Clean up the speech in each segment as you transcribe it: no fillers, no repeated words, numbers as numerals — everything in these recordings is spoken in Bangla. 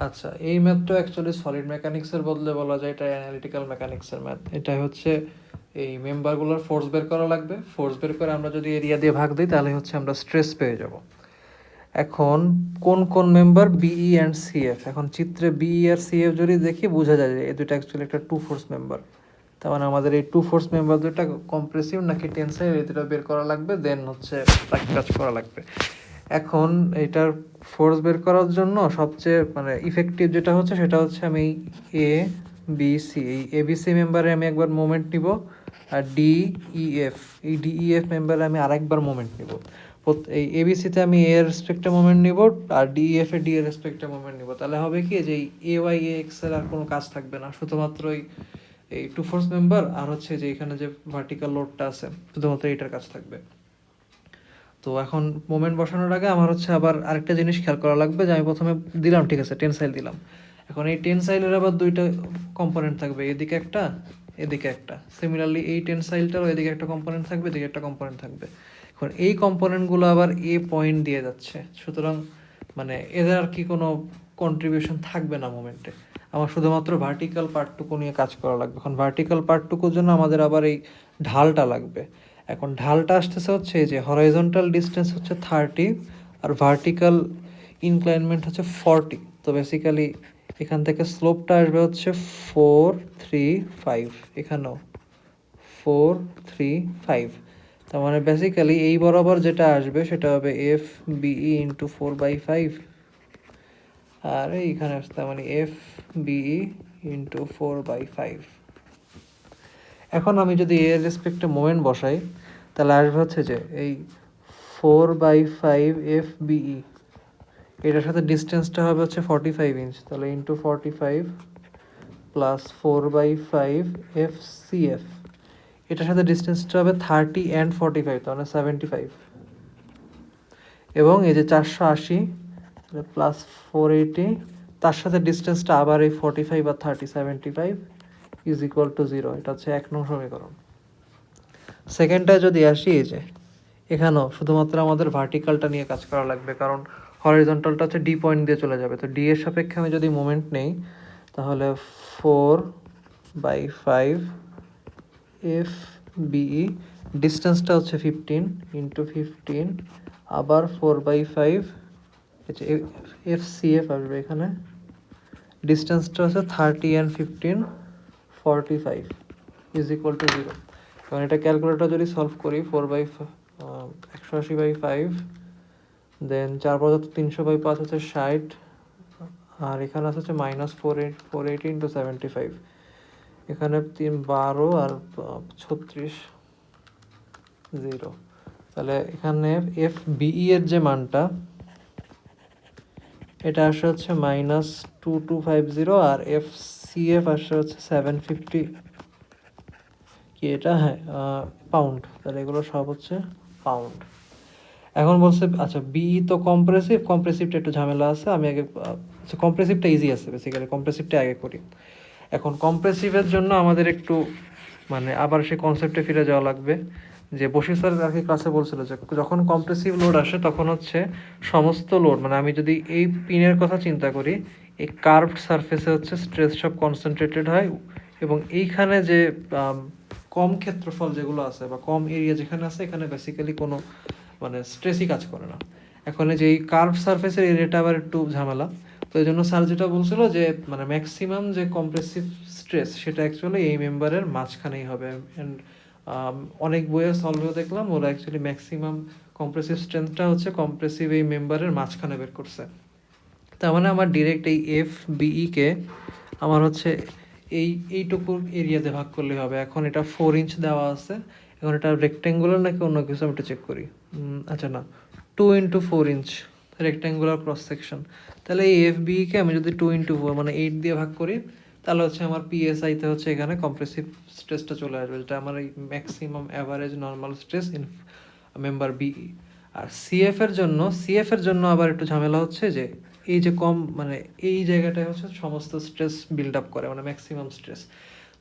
আচ্ছা, এই ম্যাথটা অ্যাকচুয়ালি সলিড মেকানিক্সের বদলে বলা যায় এটা অ্যানালিটিক্যাল মেকানিক্সের ম্যাথ। এটা হচ্ছে এই মেম্বারগুলোর ফোর্স বের করা লাগবে। ফোর্স বের করে আমরা যদি এরিয়া দিয়ে ভাগ দিই তাহলে হচ্ছে আমরা স্ট্রেস পেয়ে যাব। এখন কোন কোন মেম্বার বিই অ্যান্ড সিএফ, এখন চিত্রে বিই আর সিএফ যদি দেখি বোঝা যায় যে এই দুটো অ্যাকচুয়ালি একটা টু ফোর্স মেম্বার। তার মানে আমাদের এই টু ফোর্স মেম্বার দুটা কম্প্রেসিভ নাকি টেনসাইল এই দুটো বের করা লাগবে, দেন হচ্ছে বাকি কাজ করা লাগবে। এখন এটার ফোর্স বের করার জন্য সবচেয়ে মানে ইফেক্টিভ যেটা হচ্ছে সেটা হচ্ছে আমি এ বি সি, এই এবিসি মেম্বারে আমি একবার মোমেন্ট নিব, আর ডিইএফ, এই ডিইএফ মেম্বারে আমি আরেকবার মোমেন্ট নিব। এই এবিসিতে আমি এ এর রেসপেক্টে মোমেন্ট নিব, আর ডিইএফ এ ডি এর রেসপেক্টে মোমেন্ট নিব। তাহলে হবে কি যে এ ওয়াই এ এক্স এর আর কোনো কাজ থাকবে না, শুধুমাত্র এই টু ফোর্স মেম্বার আর হচ্ছে যে এখানে যে ভার্টিক্যাল লোডটা আছে শুধুমাত্র এইটার কাজ থাকবে। তো এখন মোমেন্ট বসানোর আগে আমার হচ্ছে আবার আরেকটা জিনিস খেয়াল করা লাগবে যে আমি প্রথমে দিলাম ঠিক আছে টেনসাইল দিলাম, এখন এই টেনসাইলের আবার দুইটা কম্পোনেন্ট থাকবে, এদিকে একটা এদিকে একটা। সিমিলারলি এই টেনসাইলটারও এদিকে একটা কম্পোনেন্ট থাকবে, এদিকে একটা কম্পোনেন্ট থাকবে। এখন এই কম্পোনেন্টগুলো আবার এ পয়েন্ট দিয়ে যাচ্ছে, সুতরাং মানে এদের আর কি কোনো কন্ট্রিবিউশন থাকবে না মোমেন্টে। আমার শুধুমাত্র ভার্টিক্যাল পার্টটুকু নিয়ে কাজ করা লাগবে। এখন ভার্টিক্যাল পার্টটুকুর জন্য আমাদের আবার এই ঢালটা লাগবে। এখন ঢালটা আসতেছে হচ্ছে এই যে হরাইজন্টাল ডিস্টেন্স হচ্ছে 30 আর ভার্টিক্যাল ইনক্লাইনমেন্ট হচ্ছে 40। তো বেসিক্যালি এখান থেকে স্লোপটা আসবে হচ্ছে 4 3 5, এখানেও 4 3 5। তার মানে বেসিক্যালি এই বরাবর যেটা আসবে সেটা হবে এফ বিই ইন্টু 4/5, আর এইখানে আসতে মানে এফ বিই ইন্টু 4/5। এখন আমি যদি এর রেসপেক্টে মোমেন্ট বসাই তাহলে আসবে হচ্ছে যে এই 4/5 এফ বিই, এটার সাথে ডিস্টেন্সটা হবে হচ্ছে 45 ইঞ্চ, তাহলে ইন্টু 45 প্লাস 4/5 এফ সিএফ, এটার সাথে ডিস্টেন্সটা হবে 30 অ্যান্ড 45, তাহলে 75। এবং এই যে 480 প্লাস 480, তার সাথে ডিস্টেন্সটা আবার এই 45 আর 30 75 ইজ ইকুয়াল টু 0। এটা হচ্ছে 1 নং সমীকরণ। সেকেন্ডটায় যদি আসি, এই যে এখানেও শুধুমাত্র আমাদের ভার্টিক্যালটা নিয়ে কাজ করা লাগবে, কারণ হরিজন্টালটা হচ্ছে ডি পয়েন্ট দিয়ে চলে যাবে। তো ডি এর সাপেক্ষে আমি যদি মোমেন্ট নেই তাহলে 4/5 এফ বিই, ডিস্টেন্সটা হচ্ছে 15 ইন্টু 15 আবার 4/5 এফ সিএফ আসবে, এখানে ডিস্টেন্সটা হচ্ছে 30 অ্যান্ড 15 45 ইজ ইকুয়াল টু 0। কারণ এটা ক্যালকুলেটর যদি সলভ করি 180/5, দেন 4×300/5 হচ্ছে 60, আর এখানে আছে হচ্ছে -480 ইন্টু 75, এখানে 12 আর 36 0। তাহলে এখানে এফ বিই এর যে মানটা এটা আসে হচ্ছে -2250, আর এফ সিএফ আসে হচ্ছে 750, কি এটা, হ্যাঁ পাউন্ড। তাহলে এগুলো সব হচ্ছে পাউন্ড। এখন বলছে আচ্ছা বিই তো কম্প্রেসিভ, কম্প্রেসিভটা একটু ঝামেলা আছে, আমি আগে কম্প্রেসিভটা ইজি আছে, বেসিক্যালি কম্প্রেসিভটা আগে করি। এখন কম্প্রেসিভের জন্য আমাদের একটু মানে আবার সেই কনসেপ্টে ফিরে যাওয়া লাগবে, যে বশির স্যার আর কি ক্লাসে বলছিল যে যখন কম্প্রেসিভ লোড আসে তখন হচ্ছে সমস্ত লোড, মানে আমি যদি এই পিনের কথা চিন্তা করি, এই কার্ভড সারফেসে হচ্ছে স্ট্রেস সব কনসেন্ট্রেটেড হয়, এবং এইখানে যে কম ক্ষেত্রফল যেগুলো আছে বা কম এরিয়া যেখানে আছে এখানে বেসিক্যালি কোনো মানে স্ট্রেসই কাজ করে না। এখন এই যে এই কার্ভ সারফেসের এরিয়াটা আবার একটু ঝামেলা। তো এই জন্য স্যার যেটা বলছিল যে মানে ম্যাক্সিমাম যে কম্প্রেসিভ স্ট্রেস সেটা অ্যাকচুয়ালি এই মেম্বারের মাঝখানেই হবে। অ্যান্ড অনেক বইয়ে সলভেও দেখলাম ওরা অ্যাকচুয়ালি ম্যাক্সিমাম কম্প্রেসিভ স্ট্রেংথটা হচ্ছে কম্প্রেসিভ এই মেম্বারের মাঝখানে বের করছে। তার মানে আমার ডিরেক্ট এই এফ বিইকে আমার হচ্ছে এইটুকু এরিয়াতে ভাগ করলে হবে। এখন এটা 4 ইঞ্চ দেওয়া আছে, এখন এটা রেক্ট্যাঙ্গুলার নাকি অন্য কিছু আমি একটু চেক করি। আচ্ছা না, 2x4 inch rectangular cross section. তাহলে এই এফ বিইকে আমি যদি 2x4 মানে 8 দিয়ে ভাগ করি তাহলে হচ্ছে আমার পিএসআইতে হচ্ছে এখানে কম্প্রেসিভ স্ট্রেসটা চলে আসবে, যেটা আমার এই maximum average normal stress in member বিই। আর সিএফ এর জন্য আবার একটু ঝামেলা হচ্ছে যে এই যে কম মানে এই জায়গাটায় হচ্ছে সমস্ত স্ট্রেস বিল্ড আপ করে, মানে ম্যাক্সিমাম স্ট্রেস।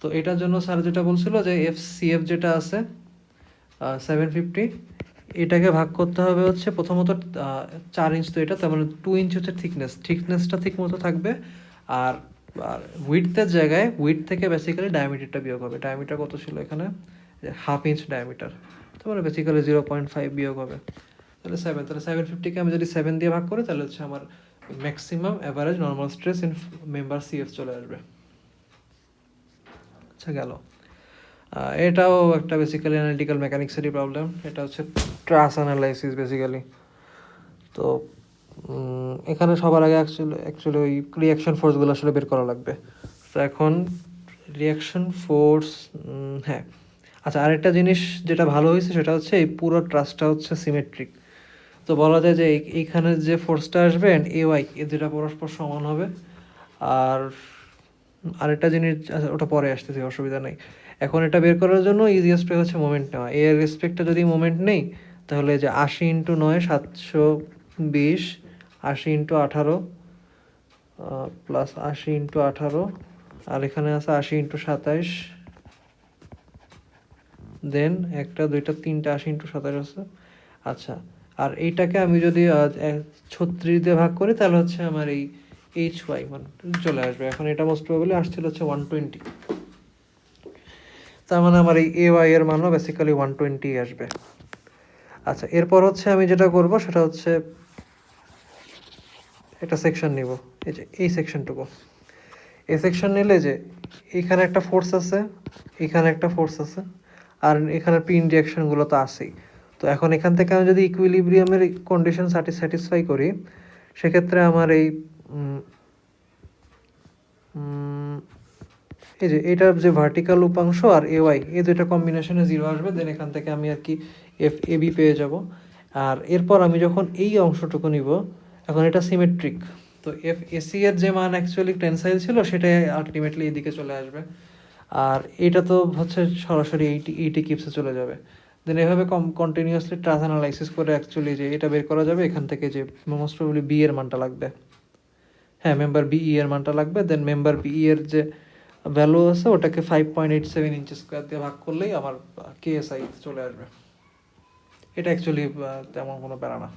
তো এটার জন্য স্যার যেটা বলছিল যে এফ সিএফ যেটা আছে 750, এটাকে ভাগ করতে হবে হচ্ছে প্রথমত 4 ইঞ্চ, তো এটা তার মানে 2 ইঞ্চ হচ্ছে থিকনেসটা ঠিক মতো থাকবে। আর আর উইডথের জায়গায় উইডথ থেকে বেসিক্যালি ডায়ামিটারটা বিয়োগ হবে। ডায়ামিটার কত ছিল এখানে, 1/2 ইঞ্চ ডায়ামিটার, তার মানে বেসিক্যালি 0.5 বিয়োগ হবে, তাহলে 7। তাহলে 750কে আমি যদি 7 দিয়ে ভাগ করি তাহলে হচ্ছে আমার maximum average normal stress in member CF চলে আসবে। আচ্ছা গেল। এটাও একটা বেসিক্যালি অ্যানালিটিক্যাল মেকানিক্সেরই প্রবলেম, এটা হচ্ছে ট্রাস অ্যানালাইসিস বেসিক্যালি। তো এখানে সবার আগে অ্যাকচুয়ালি ওই রিয়াকশন ফোর্সগুলো আসলে বের করা লাগবে। তো এখন রিয়াকশন ফোর্স, হ্যাঁ আচ্ছা, আরেকটা জিনিস যেটা ভালো হয়েছে সেটা হচ্ছে এই পুরো ট্রাসটা হচ্ছে সিমেট্রিক। তো বলা যায় যে এইখানে যে ফোর্সটা আসবে এ ওয়াই এ যেটা পরস্পর সমান হবে। আর আরেকটা জিনিস, আচ্ছা ওটা পরে আসতেছে, অসুবিধা নেই। এখন এটা বের করার জন্য ইজিয়েস্ট ওয়ে হচ্ছে মোমেন্ট নেওয়া। এর রেসপেক্টে যদি মোমেন্ট নেই তাহলে যে 80 × 9 720, 80 × 18 প্লাস 80 × 18, আর এখানে আছে 80 × 27, দেন 1টা 2টা 3টা 80 × 27 আছে। আচ্ছা, আর এইটাকে আমি যদি 36 দিয়ে ভাগ করি তাহলে হচ্ছে আমার এই এইচ ওয়াই মানে চলে আসবে। এখন এটা মোস্ট প্রবাবলি আসছিল হচ্ছে 120, তার মানে আমার এই এ ওয়াই এর মানও বেসিক্যালি 120 আসবে। আচ্ছা, এরপর হচ্ছে আমি যেটা করব সেটা হচ্ছে একটা সেকশন নিব, এই যে এই সেকশনটুকু। এই সেকশন নিলে যে এখানে একটা ফোর্স আছে, এখানে একটা ফোর্স আছে, আর এখানে পিন রিয়াকশনগুলো তো আছেই। তো এখন এখান থেকে আমি যদি ইকুইলিব্রিয়ামের কন্ডিশন স্যাটিসফাই করি, সেক্ষেত্রে আমার এই এই যে এটার যে ভার্টিক্যাল উপাংশ আর এ ওয়াই এই দুইটা কম্বিনেশনে 0 আসবে, দেন এখান থেকে আমি আর কি এফ এ বি পেয়ে যাব। আর এরপর আমি যখন এই অংশটুকু নিব, এখন এটা সিমেট্রিক, তো এফ এসি এর যে মান অ্যাকচুয়ালি টেনসাইল ছিল সেটাই আলটিমেটলি এইদিকে চলে আসবে। আর এটা তো হচ্ছে সরাসরি এইটি কিপসে চলে যাবে। দেন এভাবে কন্টিনিউয়াসলি ট্রাস অ্যানালাইসিস করে অ্যাকচুয়ালি যে এটা বের করা যাবে এখান থেকে যে মোস্ট প্রবাবলি বি এর মানটা লাগবে। হ্যাঁ, মেম্বার বিই এর মানটা লাগবে। দেন মেম্বার বিই এর যে ভ্যালু আছে ওটাকে 5.87 ইঞ্চি স্কোয়ার দিয়ে ভাগ করলেই আমার কেএসআই চলে আসবে। এটা অ্যাকচুয়ালি তেমন কোনো প্যারা না।